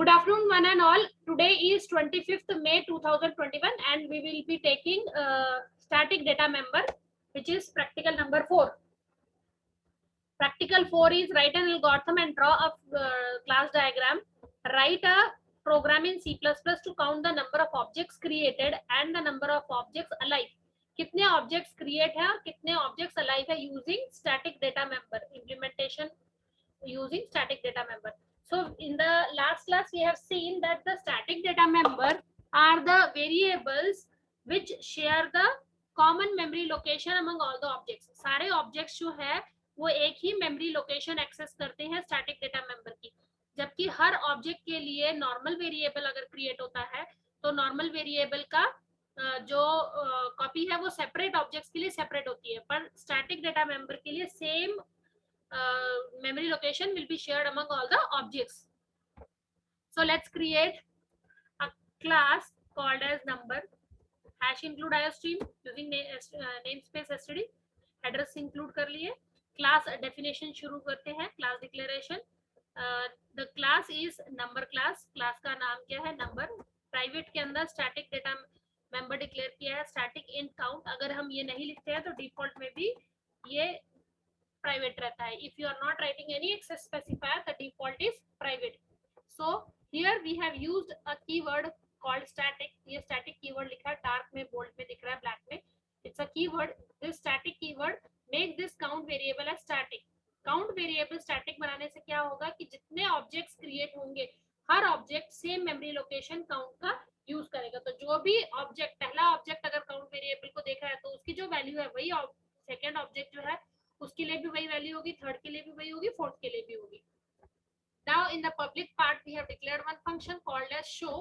Good afternoon, one and all. Today is 25th May 2021, and we will be taking static data member, which is practical number 4. Practical 4 is write an algorithm and draw a class diagram. Write a program in C++ to count the number of objects created and the number of objects alive. कितने objects create है और कितने objects alive है using static data member. Implementation using static data member. So in the last class we have seen that the static data member are the variables which share the common memory location among all the objects. सारे objects जो है वो एक ही memory location access करते हैं static data member की, जबकि हर object के लिए नॉर्मल वेरिएबल अगर क्रिएट होता है तो नॉर्मल वेरिएबल का जो कॉपी है वो सेपरेट ऑब्जेक्ट्स के लिए सेपरेट होती है, पर स्टैटिक डेटा मेंबर के लिए same memory location will be shared among all the objects. So let's create a class called as number. Hash include iostream using namespace std. Address include कर लिए. Class definition शुरू करते हैं. Class declaration. The class is number class. Class का नाम क्या है? Number. Private के अंदर static data member declare किया है. Static int count. अगर हम ये नहीं लिखते हैं तो default में भी ये private रहता है. If you are not writing any access specifier, the default is private. So here we have used a keyword called static. ये static keyword लिखा है, dark में, bold में दिख रहा है, black में. It's a keyword. This static keyword make this count variable as static. Count variable static बनाने से क्या होगा कि जितने objects create होंगे हर object same memory location count का use करेगा. तो जो भी object, पहला object अगर count variable को देखा है तो उसकी जो value है वही second object जो है उसके लिए भी वही वैल्यू होगी, थर्ड के लिए भी वही होगी, फोर्थ के लिए भी होगी. Now in the public part we have declared one function called as show,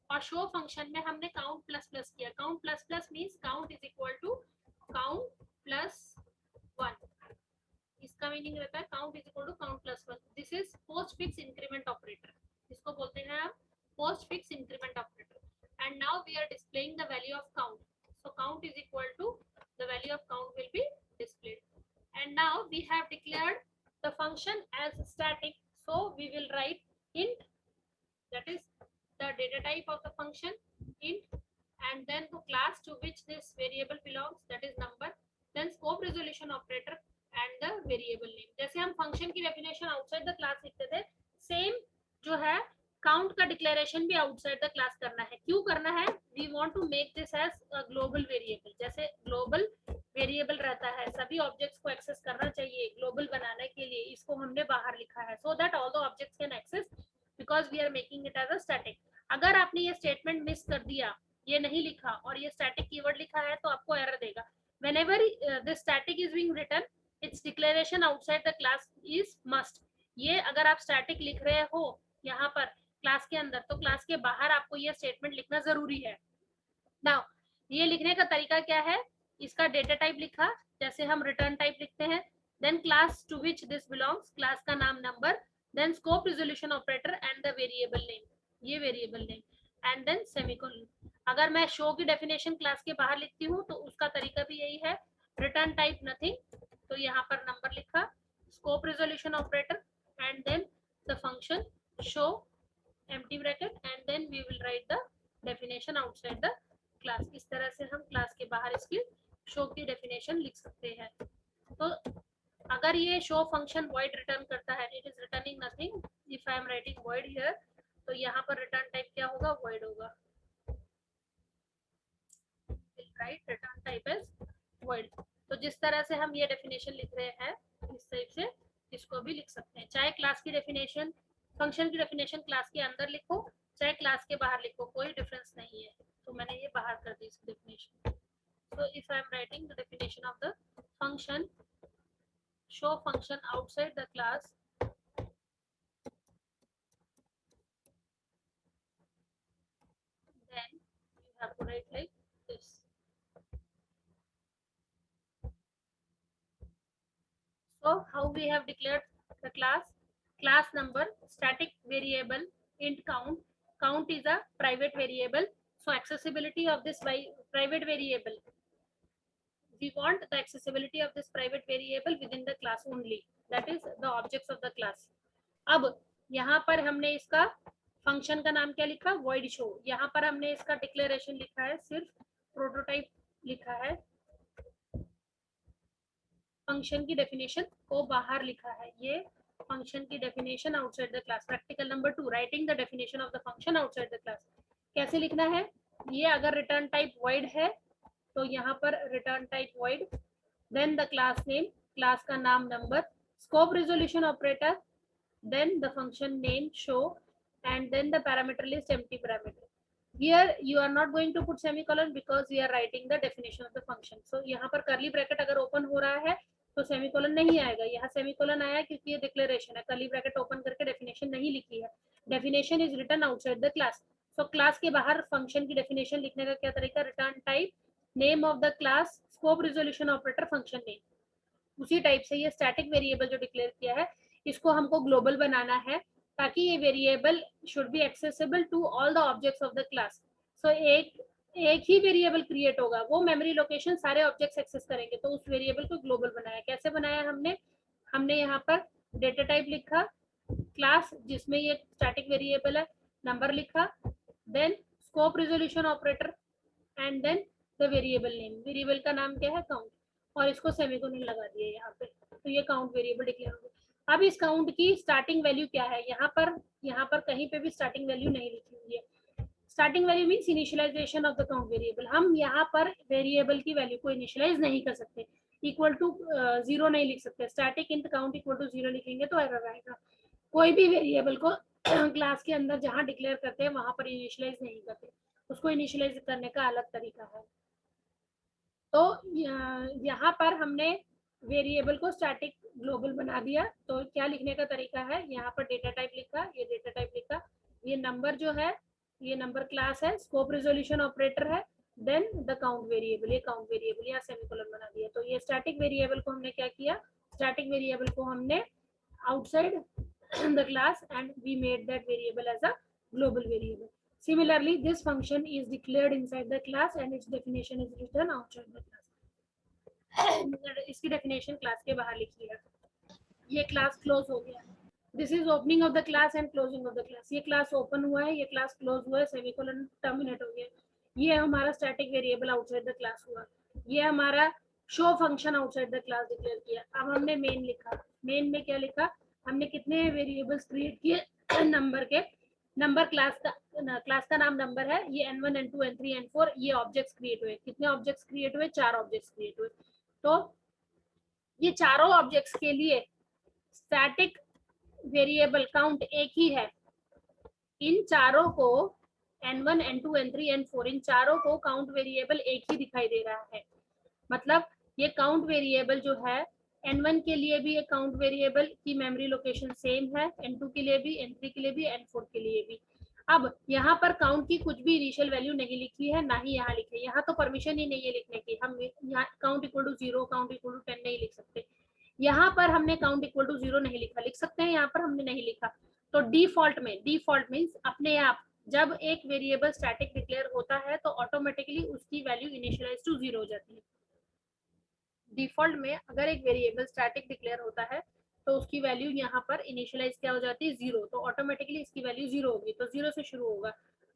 और show function में हमने count plus plus किया. Count plus plus means count is equal to count plus 1. इसका मीनिंग रहता है count is equal to count plus 1. This is postfix increment operator. इसको बोलते हैं हम postfix increment operator. And now we are displaying the value of count. So count is equal to the value of count will be displayed. And now we have declared the function as static, so we will write int, that is the data type of the function, int, and then the class to which this variable belongs, that is number, then scope resolution operator and the variable name. जैसे हम function की definition outside the class लिखते थे, same जो है count का declaration भी outside the class करना है. क्यों करना है? We want to make this as a global variable. जैसे global वेरिएबल रहता है, सभी ऑब्जेक्ट्स को एक्सेस करना चाहिए. ग्लोबल बनाने के लिए इसको हमने बाहर लिखा है, so that all the objects can access, because we are making it as a static. अगर आपने ये स्टेटमेंट मिस कर दिया, ये नहीं लिखा और ये स्टैटिक कीवर्ड लिखा है तो आपको एरर देगा. Whenever this static is being written, its declaration outside the class is must. ये अगर आप स्टैटिक लिख रहे हो यहाँ पर क्लास के अंदर, तो क्लास के बाहर आपको ये स्टेटमेंट लिखना जरूरी है. नाउ ये लिखने का तरीका क्या है? इसका डेटा टाइप लिखा, जैसे हम रिटर्न टाइप लिखते हैं, then class to which this belongs, class का नाम number, then scope resolution operator and the variable name, ये variable name, and then semicolon. अगर मैं शो की डेफिनेशन क्लास के बाहर लिखती हूँ तो उसका तरीका भी यही है, रिटर्न टाइप नथिंग, तो यहाँ पर नंबर लिखा, scope resolution operator and then the function show empty bracket and then we will write the definition outside the class. इस तरह से हम क्लास के बाहर इसकी शो की डेफिनेशन लिख सकते हैं. तो अगर ये शो फंक्शन void रिटर्न करता है, it is returning nothing. If I am writing void here, तो यहाँ पर रिटर्न टाइप क्या होगा? void होगा. Right, return type is void. तो जिस तरह से हम ये डेफिनेशन लिख रहे हैं इस टाइप से इसको भी लिख सकते हैं. चाहे क्लास की डेफिनेशन, फंक्शन की डेफिनेशन क्लास के अंदर लिखो, चाहे क्लास के बाहर लिखो, कोई डिफरेंस नहीं है. तो मैंने ये बाहर कर दी इसकी definition. So if I am writing the definition of the function, show function outside the class, then you have to write like this. So how we have declared the class? Class number, static variable, int count. Count is a private variable, so accessibility of this private variable, we want the accessibility of this private variable within the class only, that is the objects of the class. अब यहाँ पर हमने इसका function का नाम क्या लिखा, void show। यहाँ पर हमने इसका डिक्लेरेशन लिखा है, सिर्फ प्रोटोटाइप लिखा है, फंक्शन की डेफिनेशन को बाहर लिखा है। ये फंक्शन की definition outside the class. Practical number 2, writing the definition of the function outside the class. कैसे लिखना है, ये अगर रिटर्न टाइप void है तो यहाँ पर return type void, then the class name, class का नाम number, scope resolution operator, then the function name show, and then the parameter list empty parameter. Here you are not going to put semicolon because we are writing the definition of the function. So यहाँ पर curly bracket अगर open हो रहा है तो semicolon नहीं आएगा, यहाँ semicolon आया क्योंकि ये declaration है, curly bracket open करके definition नहीं लिखी है। Definition is written outside the class. So class के बाहर function की definition लिखने का क्या तरीका, return type, name of the class, scope resolution operator, function name। उसी टाइप से ये स्टैटिक वेरिएबल जो डिक्लेयर किया है इसको हमको ग्लोबल बनाना है ताकि ये variable should be accessible to all the objects of the class. So एक ही वेरिएबल क्रिएट होगा, वो मेमोरी लोकेशन सारे ऑब्जेक्ट्स एक्सेस करेंगे, तो उस वेरिएबल को ग्लोबल बनाया। कैसे बनाया हमने यहाँ पर डेटा टाइप लिखा, क्लास जिसमें ये स्टैटिक वेरिएबल है, नंबर लिखा, then scope resolution operator, and then the variable name, variable का नाम क्या है, काउंट, और इसको सेमीकोलन लगा दिए यहाँ पे, तो ये काउंट वेरिएबल डिक्लेयर हो गया। अब इस काउंट की स्टार्टिंग वैल्यू क्या है, यहाँ पर कहीं पे भी स्टार्टिंग वैल्यू नहीं लिखी हुई है। Starting value means initialisation of the count variable. हम यहाँ पर वेरिएबल की वैल्यू को इनिशियलाइज नहीं कर सकते, इक्वल टू 0 नहीं लिख सकते। Static int count equal to 0 लिखेंगे तो एरर आएगा। कोई भी वेरिएबल को क्लास के अंदर जहाँ डिक्लेयर करते हैं वहां पर इनिशियलाइज नहीं करते, उसको इनिशियलाइज करने का अलग तरीका है। तो यहाँ पर हमने वेरिएबल को स्टैटिक ग्लोबल बना दिया, तो क्या लिखने का तरीका है, यहाँ पर डेटा टाइप लिखा, ये डेटा टाइप लिखा, ये नंबर जो है ये नंबर क्लास है, स्कोप रिजोल्यूशन ऑपरेटर है, देन द काउंट वेरिएबल, ये काउंट वेरिएबल, यहाँ सेमीकोलन बना दिया। तो ये स्टैटिक वेरिएबल को हमने क्या किया, स्टैटिक वेरिएबल को हमने outside the class and we made that variable as a global variable. Similarly, this function is declared inside the class and its definition is written outside the class. इसकी definition class के बाहर लिखी है। ये class close हो गया। This is opening of the class and closing of the class. ये class open हुआ है, ये class close हुआ है, semicolon terminate हो गया। ये हमारा static variable outside the class हुआ। ये हमारा show function outside the class declare किया। अब हमने main लिखा, main में क्या लिखा, हमने कितने वेरिएबल्स क्रिएट किए, नंबर के, नंबर क्लास का नाम नंबर है, ये n1 n2 n3 n4 ये ऑब्जेक्ट्स क्रिएट हुए। कितने ऑब्जेक्ट्स क्रिएट हुए, 4 ऑब्जेक्ट्स क्रिएट हुए। तो ये चारों ऑब्जेक्ट्स के लिए स्टैटिक वेरिएबल काउंट एक ही है। इन चारों को n1 n2 n3 n4 इन चारों को काउंट वेरिएबल एक ही दिखाई दे रहा है। मतलब ये काउंट वेरिएबल जो है n1 के लिए भी ये काउंट वेरिएबल की मेमोरी लोकेशन सेम है, n2 के लिए भी, n3 के लिए भी, n4 के लिए भी। अब यहाँ पर काउंट की कुछ भी इनिशियल वैल्यू नहीं लिखी है, ना ही यहाँ लिखी है। यहाँ तो परमिशन ही नहीं है लिखने की, हम यहाँ count equal to 0, count equal to 10 नहीं लिख सकते। यहाँ पर हमने काउंट इक्वल टू 0 नहीं लिखा, लिख सकते हैं, यहाँ पर हमने नहीं लिखा। तो डिफॉल्ट में, डिफॉल्ट मीन्स अपने आप, जब एक वेरिएबल स्टैटिक डिक्लेयर होता है तो ऑटोमेटिकली उसकी वैल्यू इनिशियलाइज टू 0 हो जाती है। डिफॉल्ट में अगर एक वेरिएबल स्टैटिक डिक्लेयर होता है तो उसकी वैल्यू यहाँ पर इनिशियलाइज क्या हो जाती है, 0, तो ऑटोमेटिकली इसकी वैल्यू 0 होगी, तो 0 से शुरू होगा।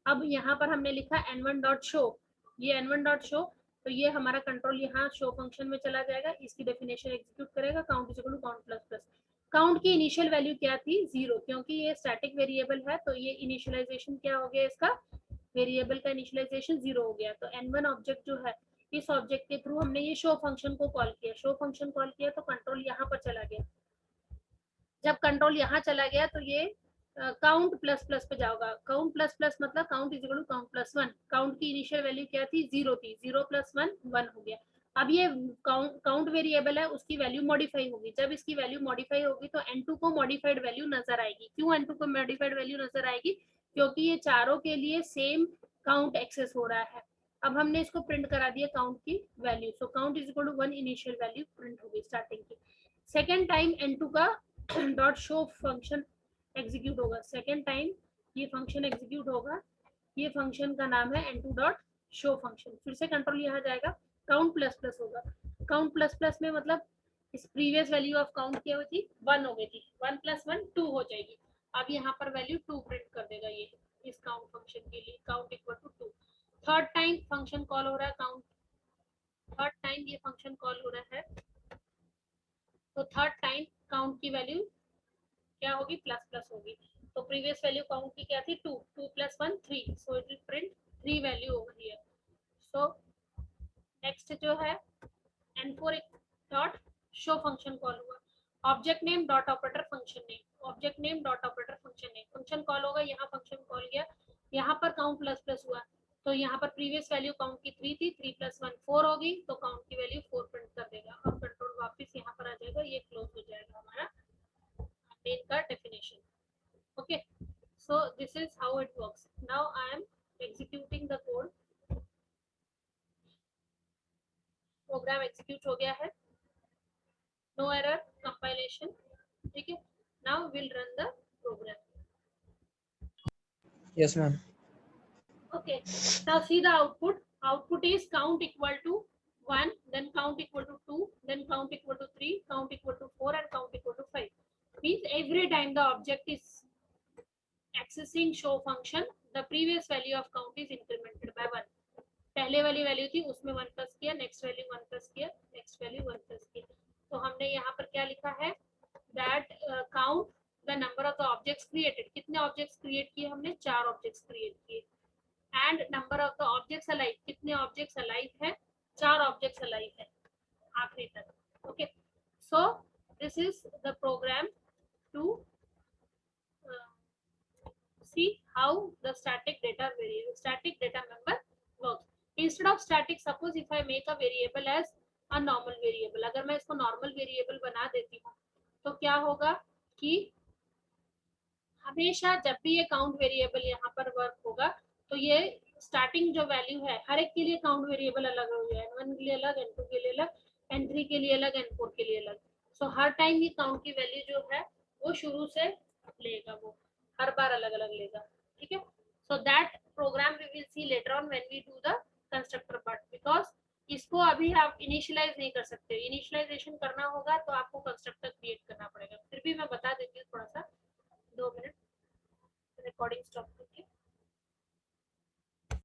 अब यहाँ पर हमने लिखा n1.show, ये n1.show, तो ये हमारा कंट्रोल यहाँ शो फंक्शन में चला जाएगा, इसकी डेफिनेशन एग्जीक्यूट करेगा, count is equal to count plus plus. Count की इनिशियल वैल्यू क्या थी, 0, क्योंकि ये स्टैटिक वेरिएबल है तो ये इनिशियलाइजेशन क्या हो गया, इसका वेरिएबल का इनिशियलाइजेशन 0 हो गया। तो n1 ऑब्जेक्ट जो है, इस ऑब्जेक्ट के थ्रू हमने ये शो फंक्शन को कॉल किया, शो फंक्शन कॉल किया तो कंट्रोल यहाँ पर चला गया। जब कंट्रोल यहाँ चला गया तो ये काउंट प्लस प्लस पे जाएगा। काउंट प्लस प्लस मतलब count is equal to count plus 1। Count की इनिशियल वैल्यू क्या थी, 0 थी, 0 प्लस 1 1 हो गया। अब ये काउंट वेरिएबल है, उसकी वैल्यू मॉडिफाई होगी। जब इसकी वैल्यू मॉडिफाई होगी तो n2 को मॉडिफाइड वैल्यू नजर आएगी। क्यों n2 को मॉडिफाइड वैल्यू नजर आएगी, क्योंकि ये चारों के लिए सेम काउंट एक्सेस हो रहा है। अब हमने इसको प्रिंट करा दिया काउंट की value, so count is equal to 1 initial value print होगी स्टार्टिंग की। सेकेंड टाइम n2 का डॉट शो फंक्शन एग्जीक्यूट होगा, सेकेंड टाइम ये फंक्शन एग्जीक्यूट होगा। ये फंक्शन का नाम है n2 डॉट शो फंक्शन। फिर से कंट्रोल यहाँ जाएगा, काउंट प्लस प्लस होगा। काउंट प्लस प्लस में मतलब इस प्रीवियस वैल्यू ऑफ काउंट क्या हुई थी, 1 हो गई थी, 1 प्लस 1 2 हो जाएगी। अब यहाँ पर वैल्यू 2 प्रिंट कर देगा ये। इस काउंट फंक्शन के लिए, count equal to 2। Third time function call हो रहा है काउंट, थर्ड टाइम ये फंक्शन कॉल हो रहा है, तो थर्ड टाइम काउंट की वैल्यू क्या होगी, प्लस प्लस होगी। तो प्रीवियस वैल्यू काउंट की क्या थी, 2, 2 + 1 3, so it will print 3 value over here. So next जो है n4 dot show function call हुआ, object name dot operator function name, object name dot operator function name, function call होगा, यहाँ function call गया, यहाँ पर काउंट प्लस प्लस हुआ, तो यहाँ पर प्रीवियस वैल्यू काउंट की 3 थी, 3 + 1 4 होगी, तो काउंट की वैल्यू 4 प्रिंट कर देगा और कंट्रोल वापस यहाँ पर आ जाएगा, ये क्लोज हो जाएगा हमारा मेन का definition. Okay, so this is how it works. Now I am executing the code. Program execute हो गया है, नो एरर, कंपाइलेशन, ठीक है। Now will run the program. Yes, ma'am. Okay, now see the output. Output is count equal to 1, then count equal to 2, then count equal to 3, count equal to 4, and count equal to 5. Means every time the object is accessing show function, the previous value of count is incremented by 1. पहले वाली value थी उसमें 1 plus किया, next value 1 plus किया, next value 1 plus किया। तो हमने यहाँ पर क्या लिखा है, that count the number of the objects created, कितने ऑब्जेक्ट्स क्रिएट किए हमने, 4 ऑब्जेक्ट्स क्रिएट किए, and number of the objects alive, कितने ऑब्जेक्ट्स अलाइव है, 4 ऑब्जेक्ट्स अलाइव है आखिरी तक। Okay, so this is the program to see how the static data variable, static data member works. Instead of static, suppose if I make a variable as a normal variable, अगर मैं इसको normal variable बना देती हूँ तो क्या होगा कि हमेशा जब भी ये काउंट वेरिएबल यहाँ पर वर्क होगा तो ये स्टार्टिंग जो वैल्यू है हर एक के लिए काउंट वेरिएबल अलग हो गया, n1 के लिए अलग, n2 के लिए अलग, n3 के लिए अलग, n4 के लिए अलग। सो हर टाइम ये काउंट की वैल्यू जो है वो शुरू से लेगा, वो हर बार अलग अलग लेगा, ठीक है। So that program we will see later on when we do the constructor part, because इसको अभी आप इनिशियलाइज नहीं कर सकते, इनिशियलाइजेशन करना होगा तो आपको कंस्ट्रक्टर क्रिएट करना पड़ेगा। फिर भी मैं बता देती हूँ थोड़ा सा